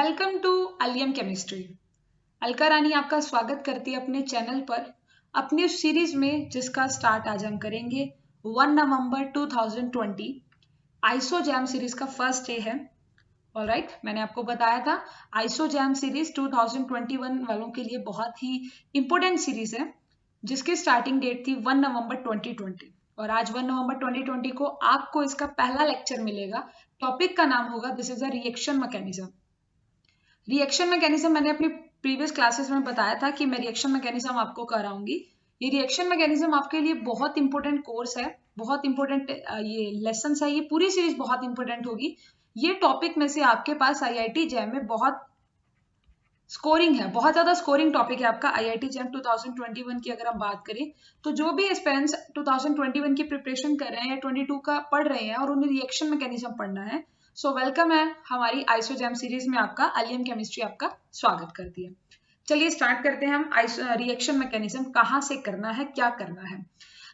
Welcome to Alium chemistry. Alka Rani आपका स्वागत करती है अपने चैनल पर अपनी उस सीरीज में जिसका स्टार्ट आज हम करेंगे 1 नवंबर 2020। आइसोजैम सीरीज का फर्स्ट डे है। ऑलराइट, मैंने आपको बताया था आइसोजैम सीरीज 2021 वालों के लिए बहुत ही इंपॉर्टेंट सीरीज है जिसकी स्टार्टिंग डेट थी 1 नवंबर 2020 और आज 1 नवंबर 2020 को आपको इसका पहला लेक्चर मिलेगा। टॉपिक का नाम होगा this is a reaction mechanism. Reaction mechanism मैंने अपनी प्रीवियस क्लासेस में बताया था कि मैं रिएक्शन मैकेनिज्म आपको कराऊंगी। ये रिएक्शन मैकेनिज्म आपके लिए बहुत इंपॉर्टेंट कोर्स है, बहुत इंपॉर्टेंट ये लेसन है, ये पूरी सीरीज बहुत इंपॉर्टेंट होगी। ये टॉपिक में से आपके पास आईआईटी जैम में बहुत स्कोरिंग है, बहुत ज्यादा स्कोरिंग टॉपिक है आपका आईआईटी जैम 2021 की। अगर हम बात करें तो जो भी एस्पिरेंट्स 2021 की प्रिपरेशन कर रहे हैं या 22 का पढ़ रहे हैं और उन्हें रिएक्शन मैकेनिज्म पढ़ना है, सो वेलकम है हमारी आइसोजैम सीरीज में। आपका अलियम केमिस्ट्री आपका स्वागत करती है। चलिए स्टार्ट करते हैं हम। रिएक्शन मैकेनिज्म कहाँ से करना है, क्या करना है।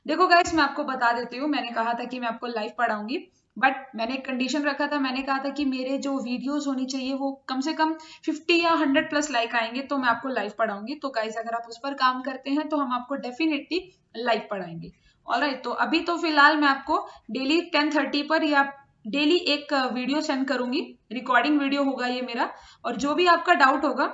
देखो गाइस, मैं आपको बता देती हूँ, मैंने कहा था कि मैं आपको लाइव पढ़ाऊंगी, बट मैंने एक कंडीशन रखा था। मैंने कहा था कि मेरे जो वीडियोस होनी चाहिए वो कम से कम 50 या 100 प्लस लाइक आएंगे तो मैं आपको लाइव पढ़ाऊंगी। तो गाइस, अगर आप उस पर काम करते हैं तो हम आपको डेफिनेटली लाइव पढ़ाएंगे। ऑलराइट, तो अभी तो फिलहाल मैं आपको डेली 10:30 पर या डेली एक वीडियो सेंड करूंगी, रिकॉर्डिंग वीडियो होगा ये मेरा। और जो भी आपका डाउट होगा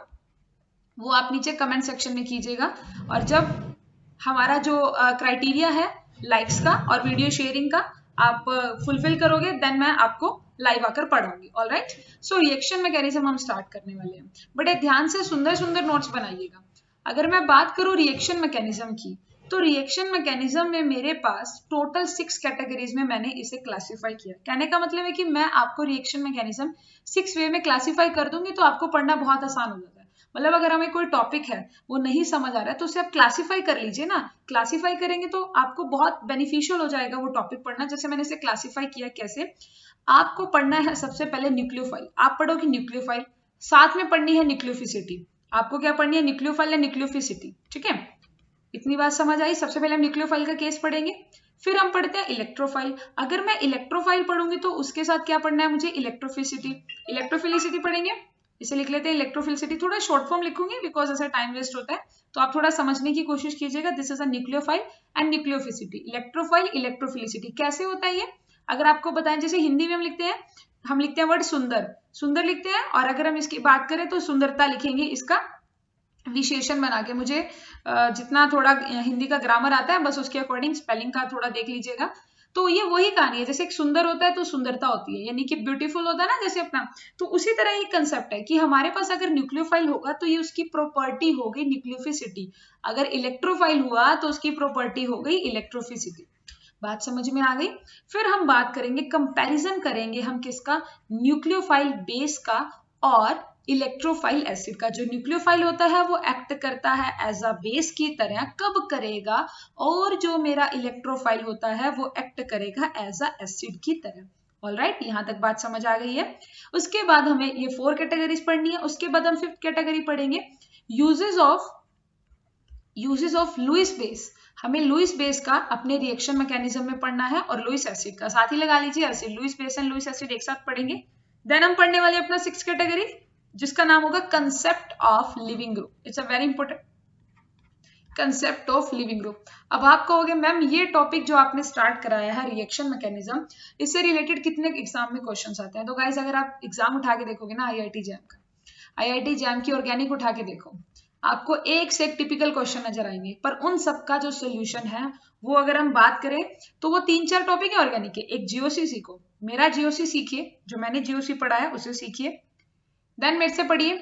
वो आप नीचे कमेंट सेक्शन में कीजिएगा। और जब हमारा जो क्राइटेरिया है लाइक्स का और वीडियो शेयरिंग का आप फुलफिल करोगे, देन मैं आपको लाइव आकर पढ़ाऊंगी। ऑलराइट, सो रिएक्शन मैकेनिज्म हम स्टार्ट करने वाले हैं। बट ध्यान से सुंदर सुंदर नोट्स बनाइएगा। अगर मैं बात करूं रिएक्शन मैकेनिज्म की, तो रिएक्शन मैकेनिज्म में मेरे पास टोटल 6 कैटेगरीज में मैंने इसे क्लासिफाई किया। कहने का मतलब है कि मैं आपको रिएक्शन मैकेनिज्म 6 वे में क्लासिफाई कर दूंगी तो आपको पढ़ना बहुत आसान हो जाता है। मतलब अगर हमें कोई टॉपिक है वो नहीं समझ आ रहा है तो उसे आप क्लासिफाई कर लीजिए ना। क्लासिफाई करेंगे तो आपको बहुत बेनिफिशियल हो जाएगा वो टॉपिक पढ़ना। जैसे मैंने इसे क्लासिफाई किया, कैसे आपको पढ़ना है। सबसे पहले न्यूक्लियोफाइल, आप पढ़ोगे न्यूक्लियोफाइल, साथ में पढ़नी है न्यूक्लियोफिसिटी। आपको क्या पढ़नी है, न्यूक्लियोफाइल या न्यूक्लियोफिसिटी। ठीक है, इतनी बात समझ आई। सबसे पहले हम न्यूक्लियोफाइल का केस पढ़ेंगे, फिर हम पढ़ते हैं इलेक्ट्रोफाइल। अगर मैं इलेक्ट्रोफाइल पढ़ूंगी तो उसके साथ क्या पढ़ना है मुझे, इलेक्ट्रोफिसिटी। इलेक्ट्रोफिलिसिटी पढ़ेंगे, इसे लिख लेते हैं इलेक्ट्रोफिलिसिटी। थोड़ा शॉर्ट फॉर्म लिखूंगी बिकॉज ऐसा टाइम वेस्ट होता है, तो आप थोड़ा समझने की कोशिश कीजिएगा। This is a nucleophile and nucleophilicity. Electrophile, electrophilicity कैसे होता है ये अगर आपको बताएं। जैसे हिंदी में हम लिखते हैं वर्ड सुंदर, सुंदर लिखते हैं, और अगर हम इसकी बात करें तो सुंदरता लिखेंगे, इसका विशेषण बना के। मुझे जितना थोड़ा हिंदी का ग्रामर आता है बस उसके अकॉर्डिंग स्पेलिंग का थोड़ा देख लीजिएगा। तो ये वही कहानी है, जैसे एक सुंदर होता है तो सुंदरता होती है, यानी कि ब्यूटीफुल होता है ना जैसे अपना, तो उसी तरह ये कंसेप्ट है कि हमारे पास अगर न्यूक्लियोफाइल होगा तो ये उसकी प्रॉपर्टी हो गई न्यूक्लियोफिसिटी, अगर इलेक्ट्रोफाइल हुआ तो उसकी प्रॉपर्टी हो गई इलेक्ट्रोफिसिटी। बात समझ में आ गई। फिर हम बात करेंगे, कंपैरिजन करेंगे हम किसका, न्यूक्लियोफाइल बेस का और इलेक्ट्रोफाइल एसिड का। जो न्यूक्लियोफाइल होता है वो एक्ट करता है एज अ बेस की तरह, कब करेगा, और जो मेरा इलेक्ट्रोफाइल होता है वो एक्ट करेगा एज अ एसिड की तरह। ऑलराइट, यहां तक बात समझ आ गई है। उसके बाद हमें ये 4 कैटेगरीज पढ़नी है। उसके बाद हम 5th कैटेगरी पढ़ेंगे, यूजेस ऑफ लुईस बेस। हमें लुईस बेस का अपने रिएक्शन मैकेनिज्म में पढ़ना है, और लुईस एसिड का साथ ही लगा लीजिए, acid Lewis base and Lewis acid एक साथ पढ़ेंगे। देन हम पढ़ने वाले अपना 6th कैटेगरी जिसका नाम होगा concept of leaving group. It's a very important concept of leaving group. अब आप कहोगे मैम ये टॉपिक जो आपने स्टार्ट कराया है रिएक्शन मैकेनिज्म, इससे रिलेटेड कितने एग्जाम में क्वेश्चंस आते हैं। तो गाइस, अगर आप एग्जाम उठा के देखोगे ना आईआईटी जैम का, आईआईटी जैम की ऑर्गेनिक उठा के देखो, आपको एक से एक टिपिकल क्वेश्चन नजर आएंगे, पर उन सबका जो सोल्यूशन है वो अगर हम बात करें तो वो 3-4 टॉपिक है ऑर्गेनिक के। एक जीओसी सीखो, मेरा जीओसी सीखिए, जो मैंने जीओसी पढ़ा है उसे सीखिए। देन मेरे से पढ़िए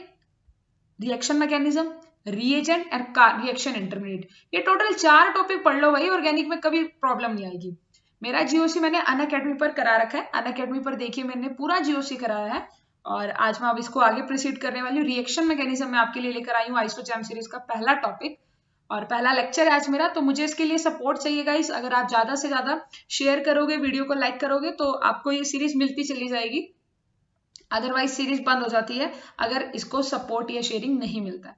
रिएक्शन मैकेनिज्म, रिएजेंट और रिएक्शन इंटरमीडिएट। ये टोटल 4 टॉपिक पढ़ लो भाई, ऑर्गेनिक में कभी प्रॉब्लम नहीं आएगी। मेरा जीओसी मैंने अनअकैडमी पर करा रखा है, अनअकैडमी पर देखिए मैंने पूरा जीओसी कराया है। और आज मैं अब इसको आगे प्रोसीड करने वाली हूँ। रिएक्शन मैकेनिज्म में आपके लिए लेकर आई हूँ आइसोजैम सीरीज का पहला टॉपिक और पहला लेक्चर है आज मेरा। तो मुझे इसके लिए सपोर्ट चाहिए गाइस। अगर आप ज्यादा से ज्यादा शेयर करोगे, वीडियो को लाइक करोगे, तो आपको ये सीरीज मिलती चली जाएगी। अदरवाइज सीरीज बंद हो जाती है अगर इसको सपोर्ट या शेयरिंग नहीं मिलता है।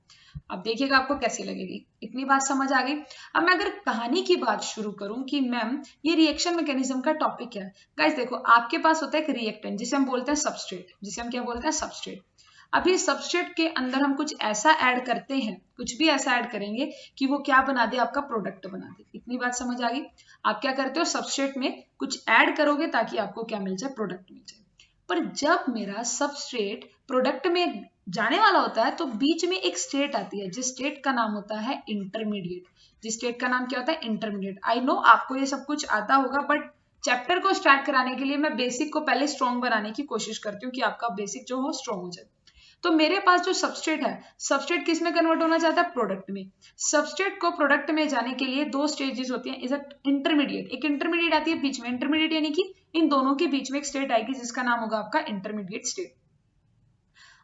अब देखिएगा आपको कैसी लगेगी। इतनी बात समझ आ गई। अब मैं अगर कहानी की बात शुरू करूं कि मैम ये रिएक्शन मैकेनिज्म का टॉपिक है। गाइस देखो, आपके पास होता है एक रिएक्टेंट जिसे हम बोलते हैं सबस्ट्रेट, जिसे हम क्या बोलते हैं, सबस्ट्रेट। अभी सबस्ट्रेट के अंदर हम कुछ ऐसा ऐड करते हैं, कुछ भी ऐसा ऐड करेंगे कि वो क्या बना दे, आपका प्रोडक्ट बना दे। इतनी बात समझ आ गई। आप क्या करते हो, सबस्ट्रेट में कुछ ऐड करोगे ताकि आपको क्या मिल जाए, प्रोडक्ट मिल जाए। पर जब मेरा सबस्ट्रेट प्रोडक्ट में जाने वाला होता है तो बीच में एक स्टेट आती है, जिस स्टेट का नाम होता है इंटरमीडिएट। जिस स्टेट का नाम क्या होता है, इंटरमीडिएट। आई नो आपको ये सब कुछ आता होगा, बट चैप्टर को स्टार्ट कराने के लिए मैं बेसिक को पहले स्ट्रॉन्ग बनाने की कोशिश करती हूँ कि आपका बेसिक जो हो स्ट्रॉन्ग हो जाए। तो मेरे पास जो सबस्ट्रेट है, सबस्ट्रेट किस में कन्वर्ट होना चाहता है, प्रोडक्ट में। सबस्ट्रेट को प्रोडक्ट में जाने के लिए दो स्टेजेस होती हैं, इज इंटरमीडिएट। एक इंटरमीडिएट आती है बीच में, इंटरमीडिएट यानी कि इन दोनों के बीच में एक स्टेट आएगी जिसका नाम होगा आपका इंटरमीडिएट स्टेट।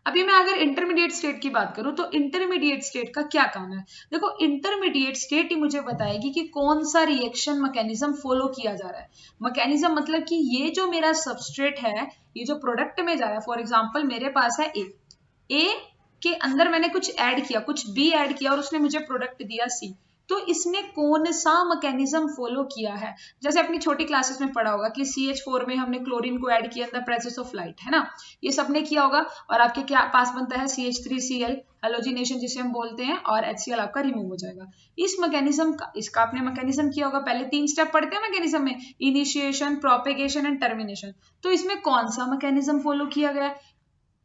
अभी मैं अगर इंटरमीडिएट स्टेट की बात करूं तो इंटरमीडिएट स्टेट का क्या काम है। देखो, इंटरमीडिएट स्टेट ही मुझे बताएगी कि कौन सा रिएक्शन मैकेनिज्म फॉलो किया जा रहा है। मैकेनिज्म मतलब कि ये जो मेरा सबस्ट्रेट है, ये जो प्रोडक्ट में जा रहा है, फॉर एग्जांपल मेरे पास है ए के अंदर मैंने कुछ ऐड किया, कुछ बी ऐड किया और उसने मुझे प्रोडक्ट दिया सी। तो इसने कौन सा मैकेनिज्म फॉलो किया है। जैसे अपनी छोटी क्लासेस में पढ़ा होगा कि CH4 में हमने क्लोरीन को ऐड किया in the presence of light, है ना, ये सबने किया होगा। और आपके क्या पास बनता है, CH3Cl हेलोजिनेशन जिसे हम बोलते हैं, और HCl आपका रिमूव हो जाएगा। इस मैकेनिज्म का, इसका आपने मैकेनिज्म किया होगा, पहले 3 स्टेप पढ़ते हैं मैकेनिज्म में, इनिशिएशन, प्रोपेगेशन एंड टर्मिनेशन। तो इसमें कौन सा मैकेनिज्म फॉलो किया गया।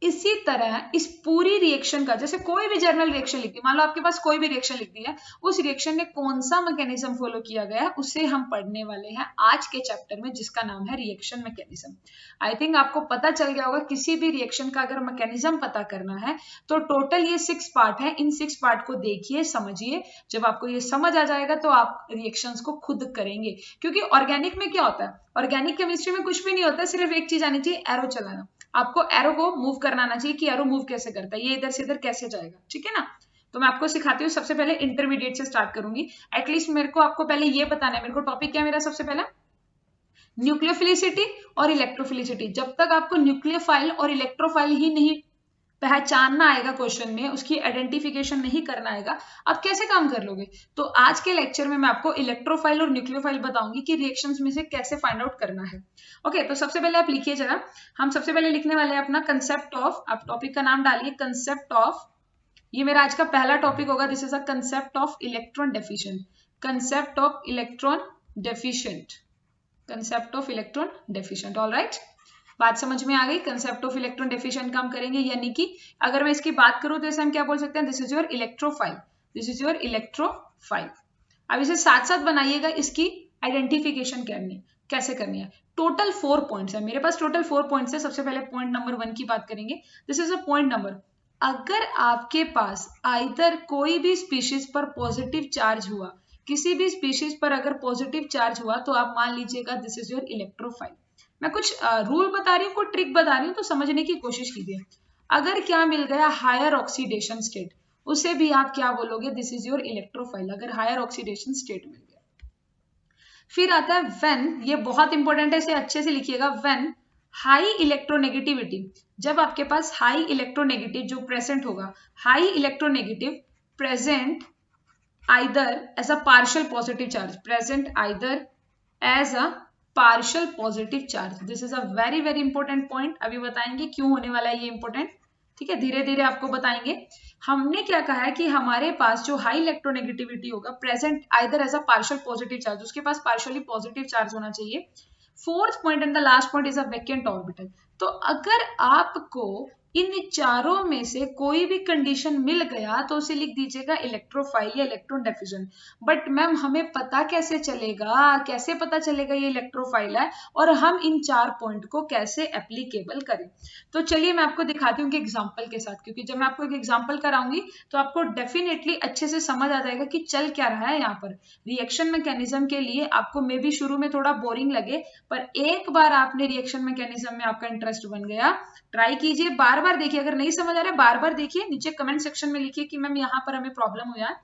इसी तरह इस पूरी रिएक्शन का, जैसे कोई भी जर्नल रिएक्शन लिखती है, मान लो आपके पास कोई भी रिएक्शन लिख दी है, उस रिएक्शन ने कौन सा मैकेनिज्म फॉलो किया गया है, उसे हम पढ़ने वाले हैं आज के चैप्टर में, जिसका नाम है रिएक्शन मैकेनिज्म। आई थिंक आपको पता चल गया होगा, किसी भी रिएक्शन का अगर मैकेनिज्म पता करना है तो टोटल ये 6 पार्ट है। इन 6 पार्ट को देखिए, समझिए। जब आपको ये समझ आ जाएगा तो आप रिएक्शंस को खुद करेंगे। क्योंकि ऑर्गेनिक में क्या होता है, ऑर्गेनिक केमिस्ट्री में कुछ भी नहीं होता, सिर्फ एक चीज आनी चाहिए, एरो चलाना। आपको एरो को मूव करना आना चाहिए कि एरो मूव कैसे करता है, ये इधर से इधर कैसे जाएगा, ठीक है ना। तो मैं आपको सिखाती हूँ। सबसे पहले इंटरमीडिएट से स्टार्ट करूंगी। एटलीस्ट मेरे को आपको पहले ये बताना है, मेरे को टॉपिक क्या है मेरा, सबसे पहला न्यूक्लियोफिलिसिटी और इलेक्ट्रोफिलिसिटी। जब तक आपको न्यूक्लियोफाइल और इलेक्ट्रोफाइल ही नहीं पहचानना आएगा, क्वेश्चन में उसकी आइडेंटिफिकेशन नहीं करना आएगा, आप कैसे काम कर लोगे। तो आज के लेक्चर में मैं आपको इलेक्ट्रोफाइल और न्यूक्लियोफाइल बताऊंगी कि रिएक्शंस में से कैसे फाइंड आउट करना है। ओके, तो सबसे पहले आप लिखिए जरा। हम सबसे पहले लिखने वाले हैं अपना कंसेप्ट ऑफ, आप टॉपिक का नाम डालिए कंसेप्ट ऑफ। ये मेरा आज का पहला टॉपिक होगा, this is a concept of electron deficient. Concept of electron deficient, concept of electron deficient. Alright, बात समझ में आ गई। कंसेप्ट ऑफ इलेक्ट्रॉन डेफिशिएंट काम करेंगे, यानी कि अगर मैं इसकी बात करूं तो इसे हम क्या बोल सकते हैं, this is your electrophile, this is your electrophile. अब इसे साथ साथ बनाइएगा, इसकी आइडेंटिफिकेशन कैसे करनी है। टोटल 4 पॉइंट्स है मेरे पास, टोटल 4 पॉइंट्स है। सबसे पहले पॉइंट नंबर 1 की बात करेंगे। This is a point number, अगर आपके पास आइदर कोई भी स्पीशीज पर पॉजिटिव चार्ज हुआ, किसी भी स्पीशीज पर अगर पॉजिटिव चार्ज हुआ, तो आप मान लीजिएगा दिस इज योर इलेक्ट्रोफाइल। मैं कुछ रूल बता रही हूँ, कुछ ट्रिक बता रही हूँ, तो समझने की कोशिश कीजिए। अगर क्या मिल गया, हायर ऑक्सीडेशन स्टेट, उसे भी आप क्या बोलोगे, दिस इज योर इलेक्ट्रोफाइल, अगर हायर ऑक्सीडेशन स्टेट मिल गया। फिर आता है व्हेन, ये बहुत इंपॉर्टेंट है, इसे अच्छे से लिखिएगा। व्हेन हाई इलेक्ट्रोनेगेटिविटी, जब आपके पास हाई इलेक्ट्रोनेगेटिव जो प्रेजेंट होगा, high electronegative present either as a partial positive charge, present either as a partial positive charge. This is a very very important point, अभी बताएंगे क्यों होने वाला है ये इंपॉर्टेंट, ठीक है, धीरे धीरे आपको बताएंगे। हमने क्या कहा है कि हमारे पास जो हाई इलेक्ट्रोनेगेटिविटी होगा, present either as a partial positive charge, उसके पास पार्शियली पॉजिटिव चार्ज होना चाहिए। Fourth point and the last point is a vacant orbital. तो अगर आपको इन चारों में से कोई भी कंडीशन मिल गया तो उसे लिख दीजिएगा इलेक्ट्रोफाइल या इलेक्ट्रॉन डेफिशन। बट मैम हमें पता कैसे चलेगा, कैसे पता चलेगा ये इलेक्ट्रोफाइल है, और हम इन 4 पॉइंट को कैसे एप्लीकेबल करें। तो चलिए मैं आपको दिखाती हूँ कि एग्जाम्पल के साथ, क्योंकि जब मैं आपको एक एग्जाम्पल कराऊंगी तो आपको डेफिनेटली अच्छे से समझ आ जाएगा कि चल क्या रहा है यहाँ पर। रिएक्शन मैकेनिज्म के लिए आपको मे बी शुरू में थोड़ा बोरिंग लगे, पर एक बार आपने रिएक्शन मैकेनिज्म में आपका इंटरेस्ट बन गया, ट्राई कीजिए, बार बार देखिए। अगर नहीं समझ आ रहा है बार बार देखिए, नीचे कमेंट सेक्शन में लिखिए कि मैम यहाँ पर हमें प्रॉब्लम हुआ है।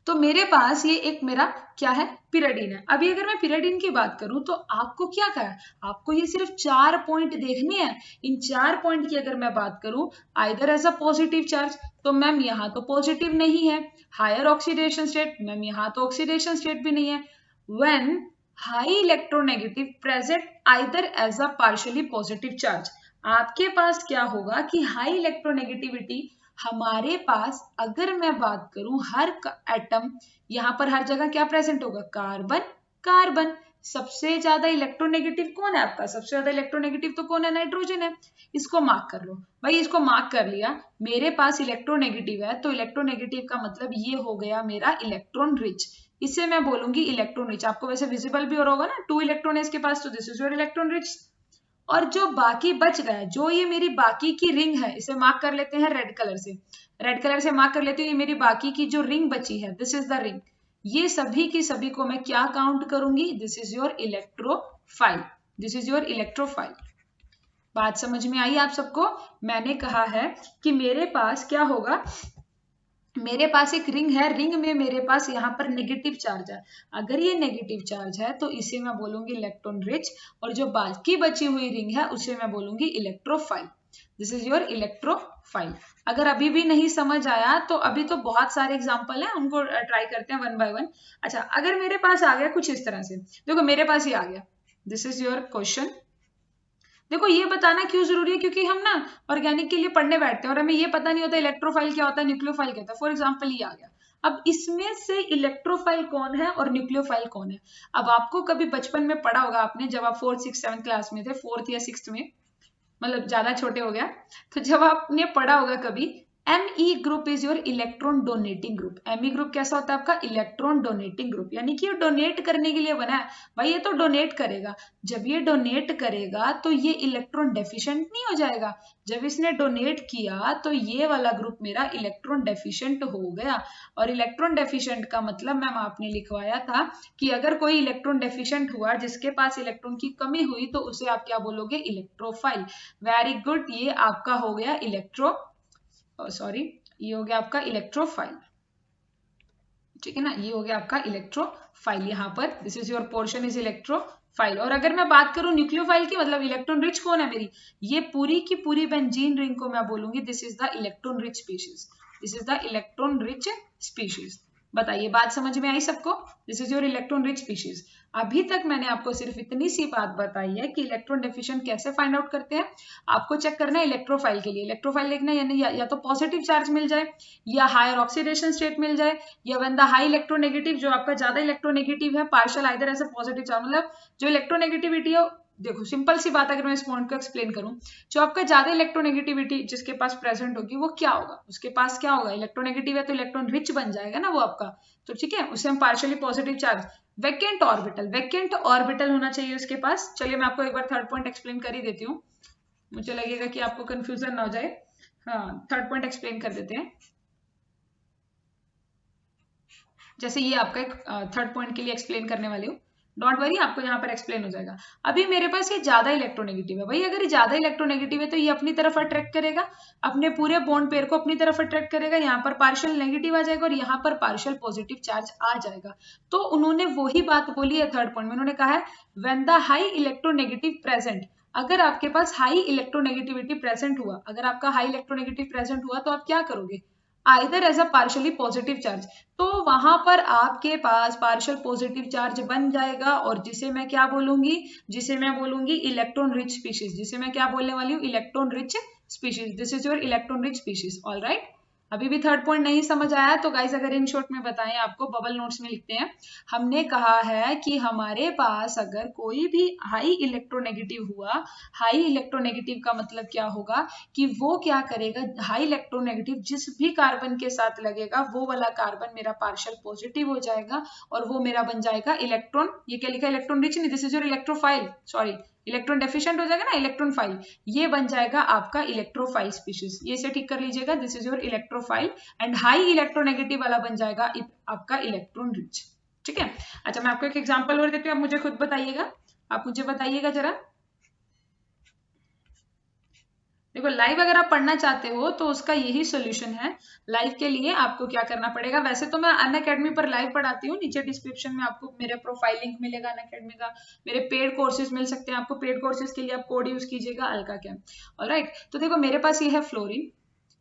तो मेरे पास ये एक मेरा क्या है, पिरिडिन है। अभी अगर मैं पिरिडिन की बात करूं तो आपको क्या कहा है, आपको ये सिर्फ 4 पॉइंट देखने हैं। इन 4 पॉइंट की अगर मैं बात करूं, either as a positive charge, तो मैम यहाँ तो पॉजिटिव नहीं है। हायर ऑक्सीडेशन स्टेट, मैम यहाँ तो ऑक्सीडेशन स्टेट भी नहीं है। When high electronegative present either as a partially positive charge, आपके पास क्या होगा कि हाई इलेक्ट्रोनेगेटिविटी हमारे पास, अगर मैं बात करूं हर एटम, यहां पर हर जगह क्या प्रेजेंट होगा, कार्बन कार्बन। सबसे ज्यादा इलेक्ट्रोनेगेटिव कौन है आपका, सबसे ज्यादा इलेक्ट्रोनेगेटिव तो कौन है, नाइट्रोजन है। इसको मार्क कर लो भाई, इसको मार्क कर लिया। मेरे पास इलेक्ट्रोनेगेटिव है तो इलेक्ट्रोनेगेटिव का मतलब ये हो गया मेरा इलेक्ट्रॉन रिच। इसे मैं बोलूंगी इलेक्ट्रॉन रिच। आपको वैसे विजिबल भी हो रहा होगा ना, 2 इलेक्ट्रॉन है इसके पास, तो this is your electron rich. और जो बाकी बच गया, जो ये मेरी बाकी की रिंग है, इसे मार्क कर लेते हैं रेड कलर से। रेड कलर से मार्क कर लेती हूँ, ये मेरी बाकी की जो रिंग बची है, दिस इज द रिंग। ये सभी की सभी को मैं क्या काउंट करूंगी, this is your electrophile, this is your electrophile. बात समझ में आई आप सबको। मैंने कहा है कि मेरे पास क्या होगा, मेरे पास एक रिंग है, रिंग में मेरे पास यहाँ पर नेगेटिव चार्ज है। अगर ये नेगेटिव चार्ज है तो इसे मैं बोलूंगी इलेक्ट्रॉन रिच, और जो बाकी बची हुई रिंग है उसे मैं बोलूंगी electrophile. This is your electrophile. अगर अभी भी नहीं समझ आया तो अभी तो बहुत सारे एग्जांपल हैं, उनको ट्राई करते हैं वन बाय वन। अच्छा, अगर मेरे पास आ गया कुछ इस तरह से, देखो मेरे पास ये आ गया, दिस इज योर क्वेश्चन। देखो ये बताना क्यों जरूरी है, क्योंकि हम ना ऑर्गेनिक के लिए पढ़ने बैठते हैं और हमें ये पता नहीं होता इलेक्ट्रोफाइल क्या होता है, न्यूक्लियोफाइल क्या होता है। फॉर एग्जांपल ये आ गया। अब इसमें से इलेक्ट्रोफाइल कौन है और न्यूक्लियोफाइल कौन है। अब आपको कभी बचपन में पढ़ा होगा आपने, जब आप 4th 6th 7th क्लास में थे, 4th या 6th में, मतलब ज्यादा छोटे हो गया, तो जब आपने पढ़ा होगा कभी, Me group is your electron donating group. Me group कैसा होता है आपका, इलेक्ट्रॉन डोनेटिंग ग्रुप, यानी कि ये डोनेट करने के लिए बना है। भाई ये तो डोनेट करेगा, जब ये डोनेट करेगा तो ये इलेक्ट्रॉन डेफिशिएंट नहीं हो जाएगा। जब इसने डोनेट किया तो ये वाला ग्रुप मेरा इलेक्ट्रॉन डेफिशिएंट हो गया। और इलेक्ट्रॉन डेफिशिएंट का मतलब मैम आपने लिखवाया था कि अगर कोई इलेक्ट्रॉन डेफिशिएंट हुआ, जिसके पास इलेक्ट्रॉन की कमी हुई, तो उसे आप क्या बोलोगे, इलेक्ट्रोफाइल। वेरी गुड, ये आपका हो गया ये हो गया आपका इलेक्ट्रोफाइल। ठीक है ना, ये हो गया आपका इलेक्ट्रोफाइल। यहाँ पर this is your portion is electrophile. और अगर मैं बात करूं न्यूक्लियोफाइल की, मतलब इलेक्ट्रॉन रिच कौन है मेरी, ये पूरी की पूरी बेंजीन रिंग को मैं बोलूंगी this is the electron rich species, this is the electron rich species. बताइए बात समझ में आई सबको, this is your electron rich species. अभी तक मैंने आपको सिर्फ इतनी सी बात बताई है कि इलेक्ट्रॉन डेफिशिएंट कैसे फाइंड आउट करते हैं। आपको चेक करना है इलेक्ट्रोफाइल के लिए, इलेक्ट्रोफाइल देखना है, यानी या तो पॉजिटिव चार्ज मिल जाए, या हायर ऑक्सीडेशन स्टेट मिल जाए, या व्हेन द हाई इलेक्ट्रोनेगेटिव, जो आपका ज्यादा इलेक्ट्रोनेगेटिव है, partial either as a positive charge, मतलब जो इलेक्ट्रोनेगेटिविटी है, देखो सिंपल सी बात, अगर मैं इस पॉइंट को एक्सप्लेन करूं, जो आपका ज्यादा इलेक्ट्रोनेगेटिविटी जिसके पास प्रेजेंट होगी वो क्या होगा, उसके पास क्या होगा, इलेक्ट्रोनेगेटिव है तो इलेक्ट्रॉन रिच बन जाएगा ना वो आपका। तो ठीक है, उसे हम partially positive charge, vacant orbital, vacant orbital होना चाहिए उसके पास। चलिए मैं आपको एक बार थर्ड पॉइंट एक्सप्लेन कर ही देती हूँ, मुझे लगेगा कि आपको कंफ्यूजन ना हो जाए। हाँ, थर्ड पॉइंट एक्सप्लेन कर देते हैं। जैसे ये आपका एक थर्ड पॉइंट के लिए एक्सप्लेन करने वाली हूँ, डोंट वरी, आपको यहाँ पर एक्सप्लेन हो जाएगा। अभी मेरे पास ये ज्यादा इलेक्ट्रोनेगेटिव है, भाई अगर ये ज्यादा इलेक्ट्रोनेगेटिव है तो ये अपनी तरफ अट्रैक्ट करेगा, अपने पूरे बॉन्ड पेयर को अपनी तरफ अट्रैक्ट करेगा, यहाँ पर पार्शियल नेगेटिव आ जाएगा और यहाँ पर पार्शियल पॉजिटिव चार्ज आ जाएगा। तो उन्होंने वही बात बोली है थर्ड पॉइंट में, उन्होंने कहा है when the high electronegative present, अगर आपके पास हाई इलेक्ट्रोनेगेटिविटी प्रेजेंट हुआ, अगर आपका हाई इलेक्ट्रोनेगेटिव प्रेजेंट हुआ तो आप क्या करोगे, either as a partially positive charge, तो वहां पर आपके पास पार्शियल पॉजिटिव चार्ज बन जाएगा, और जिसे मैं क्या बोलूंगी, जिसे मैं बोलूंगी इलेक्ट्रॉन रिच स्पीशीज, जिसे मैं क्या बोलने वाली हूँ, electron rich species, this is your electron rich species. All right, अभी भी थर्ड पॉइंट नहीं समझ आया तो गाइस अगर इन शॉर्ट में बताएं आपको, बबल नोट्स में लिखते हैं। हमने कहा है कि हमारे पास अगर कोई भी हाई इलेक्ट्रोनेगेटिव हुआ, हाई इलेक्ट्रोनेगेटिव का मतलब क्या होगा कि वो क्या करेगा, हाई इलेक्ट्रोनेगेटिव जिस भी कार्बन के साथ लगेगा वो वाला कार्बन मेरा पार्शियल पॉजिटिव हो जाएगा, और वो मेरा बन जाएगा इलेक्ट्रॉन, ये क्या लिखा है, इलेक्ट्रॉन रिच नहीं, this is your electrophile, sorry electron deficient हो जाएगा ना, इलेक्ट्रॉन फाइल, ये बन जाएगा आपका इलेक्ट्रोफाइल स्पीशीज, ये इसे ठीक कर लीजिएगा, this is your electrophile. And high electronegative वाला बन जाएगा आपका इलेक्ट्रॉन रिच। ठीक है, अच्छा मैं आपको एक एग्जांपल और देती हूँ, आप मुझे खुद बताइएगा, आप मुझे बताइएगा जरा। देखो लाइव अगर आप पढ़ना चाहते हो तो उसका यही सोल्यूशन है। लाइव के लिए आपको क्या करना पड़ेगा, वैसे तो मैं अनअकैडमी पर लाइव पढ़ाती हूँ, नीचे डिस्क्रिप्शन में आपको मेरा प्रोफाइल लिंक मिलेगा अनअकैडमी का, मेरे पेड कोर्सेज मिल सकते हैं आपको, पेड कोर्सेज के लिए आप कोड यूज कीजिएगा अल्का कैम। ऑलराइट, तो देखो मेरे पास ये है फ्लोरीन,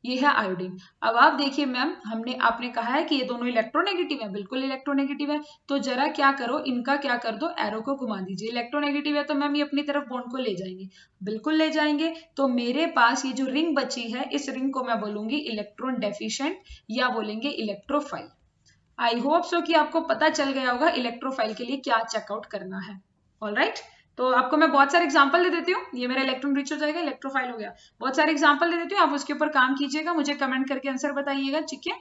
ये है आयोडीन। अब आप देखिए मैम, आपने कहा है कि ये दोनों इलेक्ट्रोनेगेटिव है, बिल्कुल इलेक्ट्रोनेगेटिव है, तो जरा क्या करो, इनका क्या कर दो, एरो को घुमा दीजिए। इलेक्ट्रोनेगेटिव है तो मैम ये अपनी तरफ बॉन्ड को ले जाएंगे, बिल्कुल ले जाएंगे। तो मेरे पास ये जो रिंग बची है, इस रिंग को मैं बोलूंगी इलेक्ट्रॉन डेफिशिएंट या बोलेंगे इलेक्ट्रोफाइल। आई होप सो कि आपको पता चल गया होगा इलेक्ट्रोफाइल के लिए क्या चेकआउट करना है। ऑलराइट, तो आपको मैं बहुत सारे एग्जांपल दे देती हूँ। ये मेरा इलेक्ट्रॉन रिच हो जाएगा, इलेक्ट्रोफाइल हो गया। बहुत सारे एग्जांपल दे देती हूँ, आप उसके ऊपर काम कीजिएगा, मुझे कमेंट करके आंसर बताइएगा, ठीक है?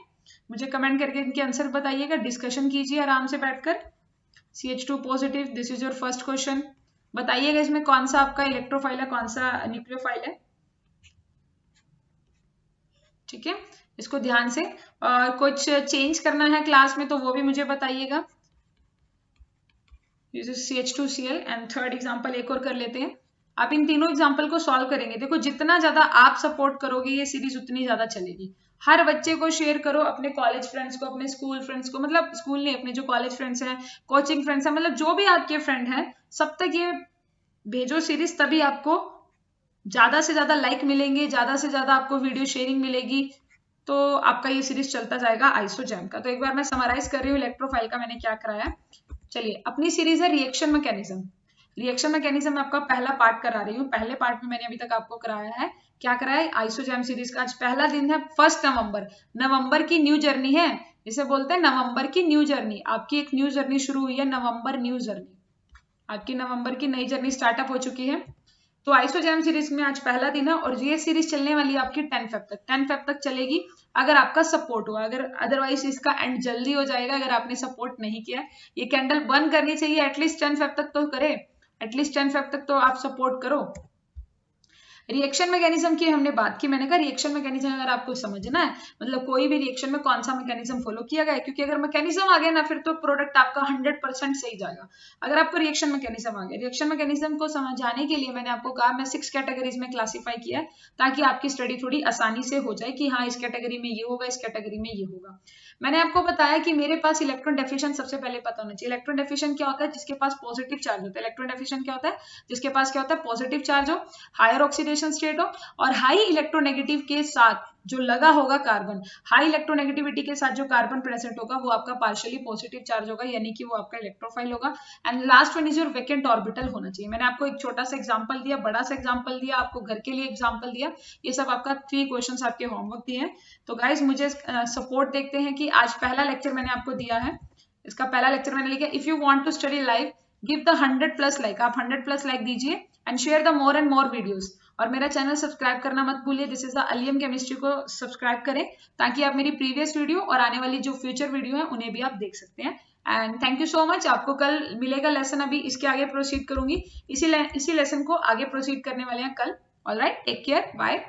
मुझे कमेंट करके इनके आंसर बताइएगा, डिस्कशन कीजिए आराम से बैठकर। CH2 positive, this is your first question. बताइएगा इसमें कौन सा आपका इलेक्ट्रोफाइल है, कौन सा न्यूक्लियोफाइल है, ठीक है? इसको ध्यान से, और कुछ चेंज करना है क्लास में तो वो भी मुझे बताइएगा। CH2Cl एंड थर्ड एग्जांपल एक और कर लेते हैं। आप इन तीनों एग्जांपल को सॉल्व करेंगे। देखो, जितना ज्यादा आप सपोर्ट करोगे ये सीरीज उतनी ज्यादा चलेगी। हर बच्चे को शेयर करो, अपने कॉलेज फ्रेंड्स को, अपने स्कूल फ्रेंड्स को, मतलब स्कूल नहीं, अपने जो कॉलेज फ्रेंड्स हैं, कोचिंग फ्रेंड्स हैं, मतलब जो भी आपके फ्रेंड हैं, सब तक ये भेजो सीरीज, तभी आपको ज्यादा से ज्यादा लाइक मिलेंगे, ज्यादा से ज्यादा आपको वीडियो शेयरिंग मिलेगी, तो आपका ये सीरीज चलता जाएगा आइसोजैम का। तो एक बार मैं समराइज कर रही हूँ इलेक्ट्रोफाइल का मैंने क्या कराया। चलिए, अपनी सीरीज है रिएक्शन मैकेनिज्म। रिएक्शन मैकेनिज्म में आपका पहला पार्ट करा रही हूँ। पहले पार्ट में मैंने अभी तक आपको कराया है, क्या कराया है, आइसोजैम सीरीज का। आज पहला दिन है, 1 नवंबर। नवंबर की न्यू जर्नी है, इसे बोलते हैं नवंबर की न्यू जर्नी। आपकी एक न्यू जर्नी शुरू हुई है, नवंबर न्यू जर्नी। आपकी नवंबर की नई जर्नी स्टार्टअप हो चुकी है। तो आइसोजैम सीरीज में आज पहला दिन है, और ये सीरीज चलने वाली है आपकी 10 फेब तक। 10 फेब तक चलेगी अगर आपका सपोर्ट हुआ, अगर अदरवाइज इसका एंड जल्दी हो जाएगा अगर आपने सपोर्ट नहीं किया। ये कैंडल बंद करनी चाहिए, एटलीस्ट 10 फेब तक तो करे, एटलीस्ट 10 फेब तक तो आप सपोर्ट करो। रिएक्शन मैकेनिज्म की हमने बात की। मैंने कहा रिएक्शन मैकेनिज्म अगर आपको समझना है, मतलब कोई भी रिएक्शन में कौन सा मैकेनिज्म फॉलो किया गया है, क्योंकि अगर मैकेनिज्म आ गया ना, फिर तो प्रोडक्ट आपका 100% सही जाएगा। अगर आपको रिएक्शन मैकेनिज्म आ गया, रिएक्शन मैकेनिज्म को समझाने के लिए मैंने आपको कहा, मैं 6 कैटेगरीज में क्लासीफाई किया है, ताकि आपकी स्टडी थोड़ी आसानी से हो जाए कि हाँ इस कैटेगरी में ये होगा, इस कैटेगरी में ये होगा। मैंने आपको बताया कि मेरे पास इलेक्ट्रॉन डेफिशिएंट सबसे पहले पता होना चाहिए। इलेक्ट्रॉन डेफिशिएंट क्या होता है, जिसके पास पॉजिटिव चार्ज होता है। इलेक्ट्रॉन डेफिशिएंट क्या होता है, जिसके पास क्या होता है, पॉजिटिव चार्ज हो, हायर ऑक्सीडेशन स्टेट हो, और हाई इलेक्ट्रोनेगेटिव के साथ जो लगा होगा कार्बन, हाई इलेक्ट्रोनेगेटिविटी के साथ जो कार्बन प्रेजेंट होगा वो आपका पार्शियली पॉजिटिव चार्ज होगा, यानी कि वो आपका इलेक्ट्रोफाइल होगा। And last one is your vacant orbital होना चाहिए। मैंने आपको एक छोटा सा एग्जांपल दिया, बड़ा सा एग्जांपल दिया, आपको घर के लिए एग्जांपल दिया। ये सब आपका 3 क्वेश्चंस आपके होमवर्क दिए हैं। तो गाइज मुझे सपोर्ट देखते हैं कि आज पहला लेक्चर मैंने आपको दिया है, इसका पहला लेक्चर मैंने लिखा, if you want to study live give the 100+ like. आप 100+ लाइक दीजिए and share the more and more videos. और मेरा चैनल सब्सक्राइब करना मत भूलिए, this is the Allium chemistry को सब्सक्राइब करें, ताकि आप मेरी प्रीवियस वीडियो और आने वाली जो फ्यूचर वीडियो है उन्हें भी आप देख सकते हैं। And thank you so much. आपको कल मिलेगा लेसन, अभी इसके आगे प्रोसीड करूंगी, इसी लेसन को आगे प्रोसीड करने वाले हैं कल। Alright, take care, bye.